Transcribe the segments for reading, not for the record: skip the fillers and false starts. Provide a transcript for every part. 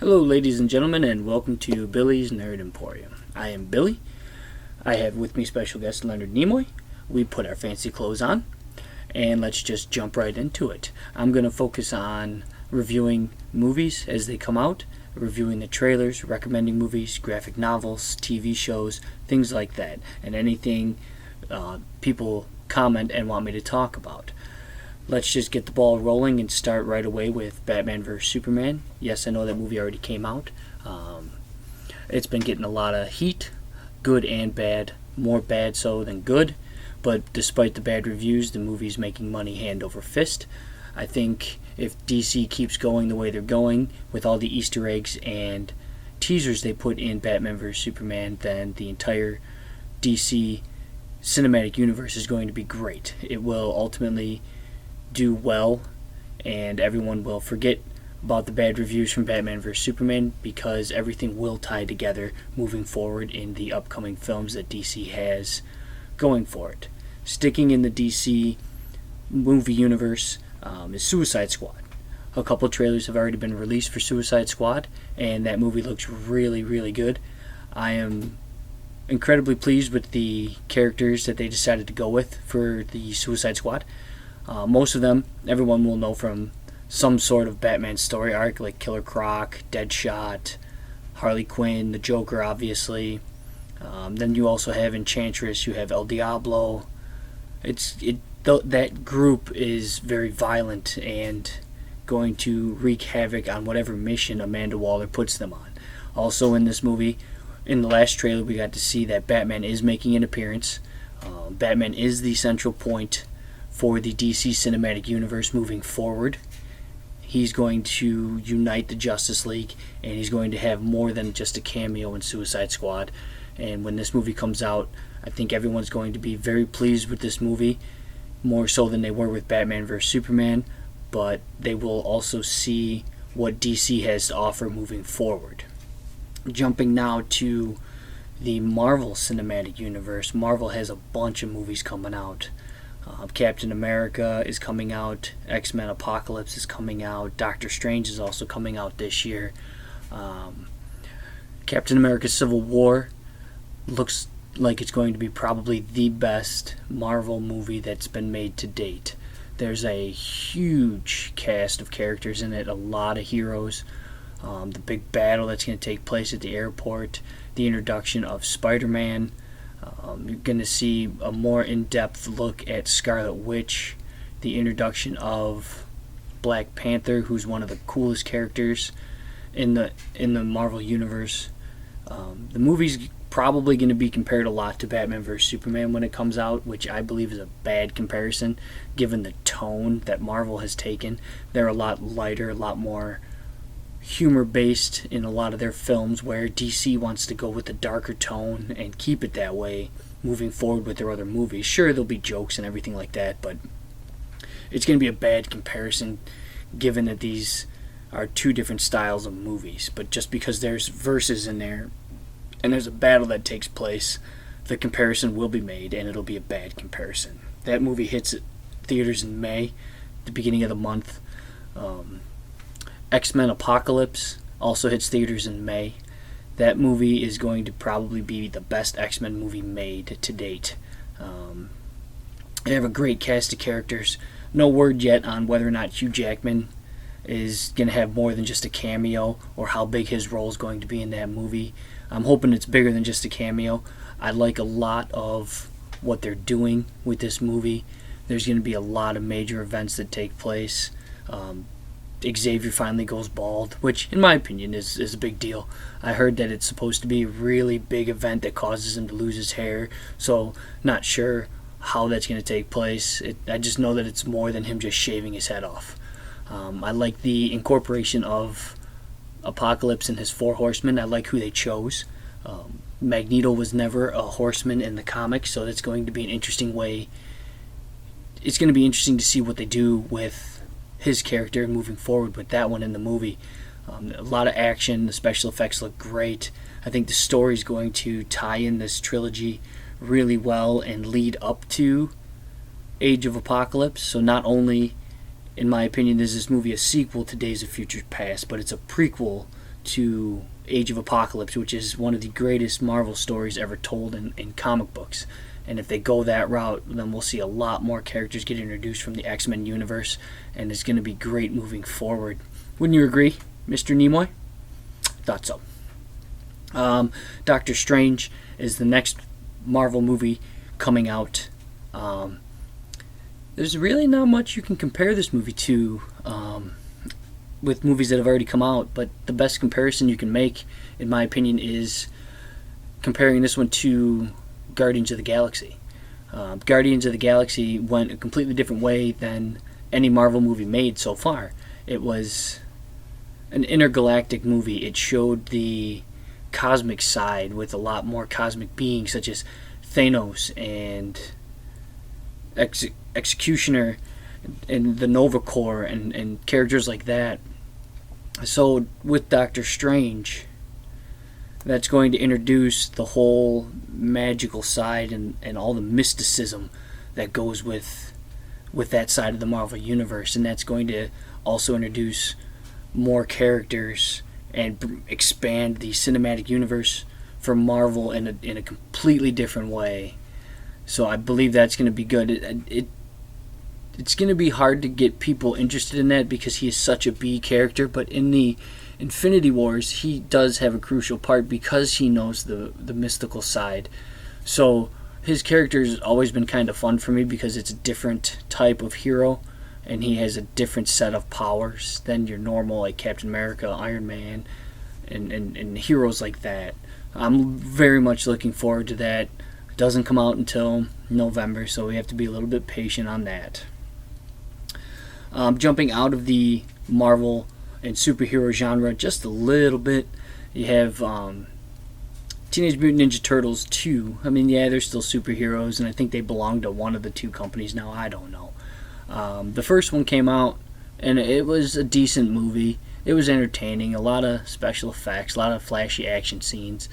Hello, ladies and gentlemen, and welcome to Billy's Nerd Emporium. I am Billy. I have with me special guest Leonard Nimoy. We put our fancy clothes on, and let's just jump right into it. I'm going to focus on reviewing movies as they come out, reviewing the trailers, recommending movies, graphic novels, TV shows, things like that, and anything people comment and want me to talk about. Let's just get the ball rolling and start right away with Batman vs. Superman. Yes, I know that movie already came out. It's been getting a lot of heat, good and bad, more bad so than good. But despite the bad reviews, the movie's making money hand over fist. I think if DC keeps going the way they're going, with all the Easter eggs and teasers they put in Batman vs. Superman, then the entire DC cinematic universe is going to be great. It will ultimately do well, and everyone will forget about the bad reviews from Batman vs. Superman because everything will tie together moving forward in the upcoming films that DC has going for it. Sticking in the DC movie universe is Suicide Squad. A couple trailers have already been released for Suicide Squad, and that movie looks really, really good. I am incredibly pleased with the characters that they decided to go with for the Suicide Squad. Most of them, everyone will know from some sort of Batman story arc, like Killer Croc, Deadshot, Harley Quinn, the Joker, obviously. Then you also have Enchantress, you have El Diablo. That group is very violent and going to wreak havoc on whatever mission Amanda Waller puts them on. Also in this movie, in the last trailer, we got to see that Batman is making an appearance. Batman is the central point for the DC Cinematic Universe moving forward. He's going to unite the Justice League, and he's going to have more than just a cameo in Suicide Squad. And when this movie comes out, I think everyone's going to be very pleased with this movie, more so than they were with Batman vs. Superman, but they will also see what DC has to offer moving forward. Jumping now to the Marvel Cinematic Universe, Marvel has a bunch of movies coming out. Captain America is coming out, X-Men Apocalypse is coming out, Doctor Strange is also coming out this year. Captain America Civil War looks like it's going to be probably the best Marvel movie that's been made to date. There's a huge cast of characters in it, a lot of heroes. The big battle that's going to take place at the airport, the introduction of Spider-Man. You're going to see a more in-depth look at Scarlet Witch, the introduction of Black Panther, who's one of the coolest characters in the Marvel Universe. The movie's probably going to be compared a lot to Batman vs. Superman when it comes out, which I believe is a bad comparison given the tone that Marvel has taken. They're a lot lighter, a lot more humor-based in a lot of their films, where DC wants to go with a darker tone and keep it that way moving forward with their other movies. Sure, there'll be jokes and everything like that, but it's going to be a bad comparison given that these are two different styles of movies. But just because there's verses in there and there's a battle that takes place, the comparison will be made, and it'll be a bad comparison. That movie hits theaters in May, the beginning of the month. X-Men Apocalypse also hits theaters in May. That movie is going to probably be the best X-Men movie made to date. They have a great cast of characters. No word yet on whether or not Hugh Jackman is going to have more than just a cameo, or how big his role is going to be in that movie. I'm hoping it's bigger than just a cameo. I like a lot of what they're doing with this movie. There's going to be a lot of major events that take place. Xavier finally goes bald, which in my opinion is a big deal. I heard that it's supposed to be a really big event that causes him to lose his hair, so not sure how that's going to take place. I just know that it's more than him just shaving his head off. I like the incorporation of Apocalypse and his four horsemen. I like who they chose. Magneto was never a horseman in the comics, so that's going to be an interesting way. It's going to be interesting to see what they do with his character moving forward with that one in the movie. A lot of action, the special effects look great. I think the story's going to tie in this trilogy really well and lead up to Age of Apocalypse. So not only, in my opinion, is this movie a sequel to Days of Future Past, but it's a prequel to Age of Apocalypse, which is one of the greatest Marvel stories ever told in comic books. And if they go that route, then we'll see a lot more characters get introduced from the X-Men universe, and it's going to be great moving forward. Wouldn't you agree, Mr. Nimoy? Thought so. Doctor Strange is the next Marvel movie coming out. There's really not much you can compare this movie to with movies that have already come out, but the best comparison you can make, in my opinion, is comparing this one to Guardians of the Galaxy. Guardians of the Galaxy went a completely different way than any Marvel movie made so far. It was an intergalactic movie. It showed the cosmic side with a lot more cosmic beings such as Thanos and Executioner and the Nova Corps and characters like that. So with Doctor Strange, that's going to introduce the whole magical side and all the mysticism that goes with that side of the Marvel Universe, and that's going to also introduce more characters and expand the cinematic universe for Marvel in a completely different way. So I believe that's going to be good. It's going to be hard to get people interested in that because he is such a B character, but in the Infinity Wars, he does have a crucial part because he knows the mystical side. So his character has always been kind of fun for me because it's a different type of hero, and he has a different set of powers than your normal, like Captain America, Iron Man, and heroes like that. I'm very much looking forward to that. It doesn't come out until November, so we have to be a little bit patient on that. Jumping out of the Marvel and superhero genre just a little bit, you have Teenage Mutant Ninja Turtles 2. I mean, yeah, they're still superheroes, and I think they belong to one of the two companies now. I don't know. The first one came out, and it was a decent movie. It was entertaining, a lot of special effects, a lot of flashy action scenes.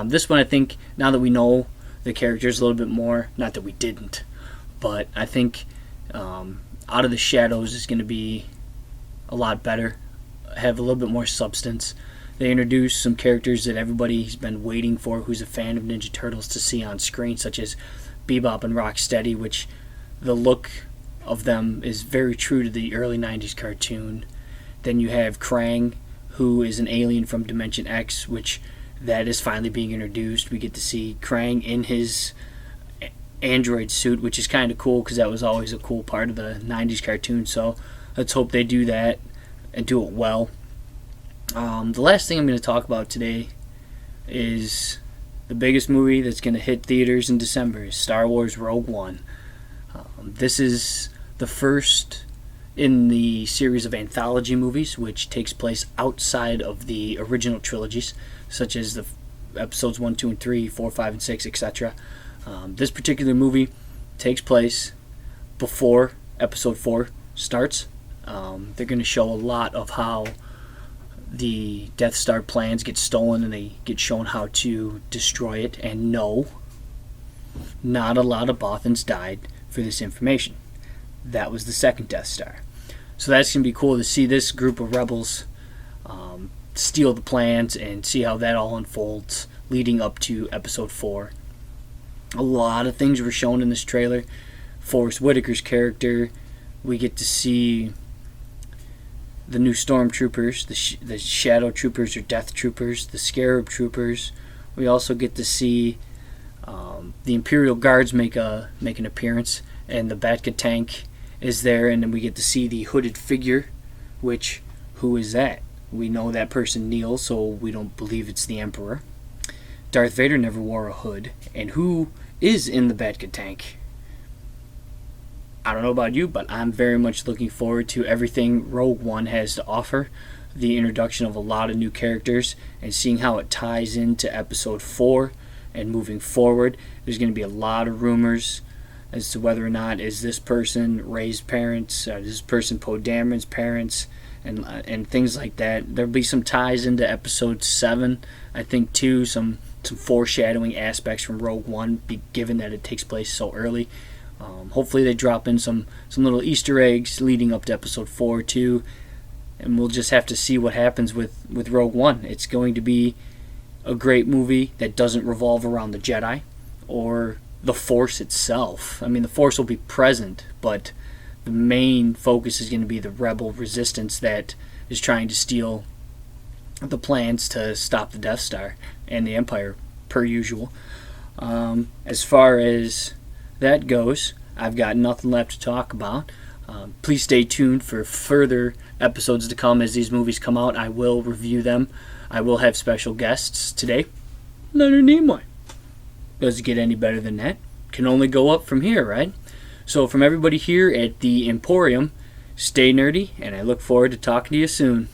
This one, I think, now that we know the characters a little bit more, not that we didn't, but I think Out of the Shadows is going to be a lot better, have a little bit more substance. They introduce some characters that everybody's been waiting for who's a fan of Ninja Turtles to see on screen, such as Bebop and Rocksteady, which the look of them is very true to the early 90s cartoon. Then you have Krang, who is an alien from Dimension X, which that is finally being introduced. We get to see Krang in his android suit, which is kind of cool because that was always a cool part of the 90s cartoon. So let's hope they do that and do it well. The last thing I'm going to talk about today is the biggest movie that's going to hit theaters in December, Star Wars Rogue One. This is the first in the series of anthology movies, which takes place outside of the original trilogies, such as the episodes 1, 2, and 3, 4, 5, and 6, etc. This particular movie takes place before episode 4 starts. They're going to show a lot of how the Death Star plans get stolen, and they get shown how to destroy it. And no, not a lot of Bothans died for this information. That was the second Death Star. So that's going to be cool to see this group of rebels steal the plans and see how that all unfolds leading up to episode 4. A lot of things were shown in this trailer. Forrest Whitaker's character. We get to see the new Stormtroopers, the Shadow Troopers or Death Troopers, the Scarab Troopers. We also get to see the Imperial Guards make an appearance, and the Bacta tank is there, and then we get to see the hooded figure, which, who is that? We know that person kneels, so we don't believe it's the Emperor. Darth Vader never wore a hood, and who is in the Bacta tank? I don't know about you, but I'm very much looking forward to everything Rogue One has to offer. The introduction of a lot of new characters and seeing how it ties into episode 4 and moving forward. There's going to be a lot of rumors as to whether or not is this person Rey's parents, is this person Poe Dameron's parents, and things like that. There'll be some ties into episode 7, I think, too, some foreshadowing aspects from Rogue One, given that it takes place so early. Hopefully they drop in some little Easter eggs leading up to episode 4 too. and we'll just have to see what happens with Rogue One. It's going to be a great movie that doesn't revolve around the Jedi or the Force itself. I mean, the Force will be present, but the main focus is going to be the rebel resistance that is trying to steal the plans to stop the Death Star and the Empire, per usual. As far as that goes, I've got nothing left to talk about. Please stay tuned for further episodes to come as these movies come out. I will review them. I will have special guests today. Leonard Nimoy. Does it get any better than that? Can only go up from here, right? So from everybody here at the Emporium, stay nerdy, and I look forward to talking to you soon.